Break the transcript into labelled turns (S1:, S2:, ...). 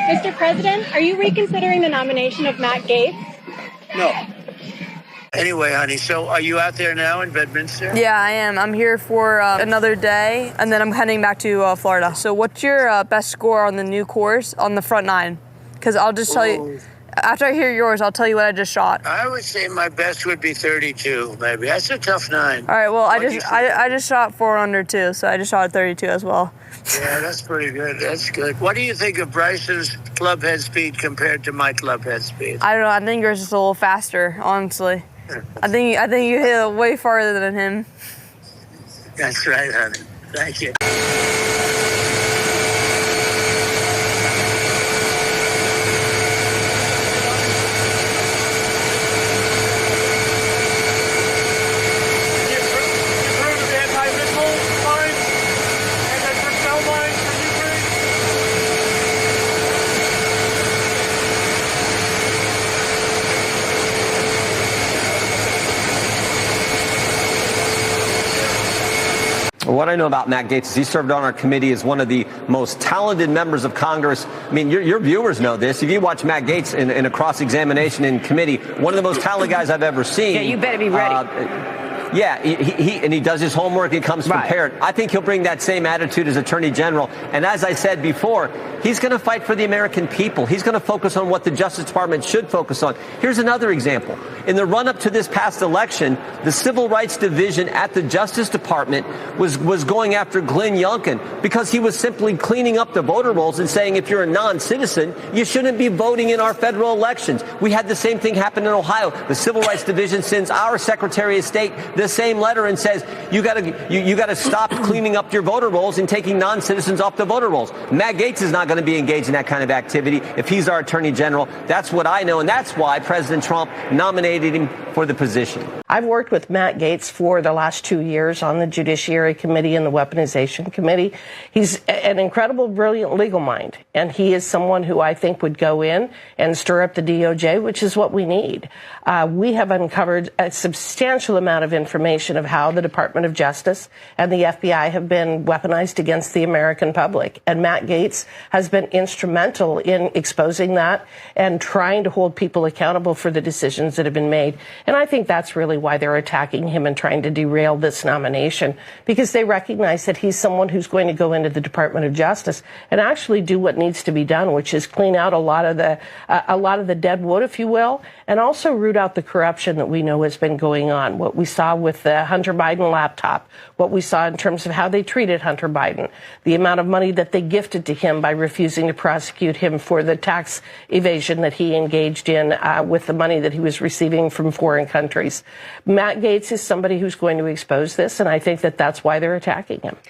S1: Mr. President, are you reconsidering the nomination of Matt Gaetz?
S2: No. Anyway, honey, so are you out there now in Bedminster?
S3: Yeah, I am. I'm here for another day, and then I'm heading back to Florida. So what's your best score on the new course on the front nine? Because I'll just tell you, after I hear yours, I'll tell you what I just shot.
S2: I would say my best would be 32, maybe. That's a tough 9.
S3: All right, well, I just shot 4 under too, so I just shot a 32 as well.
S2: Yeah, that's pretty good. That's good. What do you think of Bryson's clubhead speed compared to my clubhead speed?
S3: I don't know. I think yours is a little faster, honestly. I think you hit it way farther than him.
S2: That's right, honey. Thank you.
S4: What I know about Matt Gaetz is he served on our committee as one of the most talented members of Congress. I mean, your viewers know this. If you watch Matt Gaetz in a cross-examination in committee, one of the most talented guys I've ever seen.
S5: Yeah, you better be ready.
S4: Yeah, he does his homework. He comes prepared. Right. I think he'll bring that same attitude as Attorney General. And as I said before, he's going to fight for the American people. He's going to focus on what the Justice Department should focus on. Here's another example. In the run-up to this past election, the Civil Rights Division at the Justice Department was going after Glenn Youngkin because he was simply cleaning up the voter rolls and saying if you're a non-citizen, you shouldn't be voting in our federal elections. We had the same thing happen in Ohio. The Civil Rights Division sends our Secretary of State the same letter and says you got to stop cleaning up your voter rolls and taking non-citizens off the voter rolls. Matt Gaetz is not going to be engaged in that kind of activity if he's our Attorney General. That's what I know, and that's why President Trump nominated him for the position.
S5: I've worked with Matt Gaetz for the last 2 years on the Judiciary Committee and the Weaponization Committee. He's an incredible, brilliant legal mind, and he is someone who I think would go in and stir up the DOJ, which is what we need. We have uncovered a substantial amount of information of how the Department of Justice and the FBI have been weaponized against the American public, and Matt Gaetz has been instrumental in exposing that and trying to hold people accountable for the decisions that have been made. And I think that's really why they're attacking him and trying to derail this nomination, because they recognize that he's someone who's going to go into the Department of Justice and actually do what needs to be done, which is clean out a lot of the dead wood, if you will, and also root out the corruption that we know has been going on. What we saw with the Hunter Biden laptop, what we saw in terms of how they treated Hunter Biden, the amount of money that they gifted to him by refusing to prosecute him for the tax evasion that he engaged in with the money that he was receiving from foreign countries. Matt Gaetz is somebody who's going to expose this, and I think that that's why they're attacking him.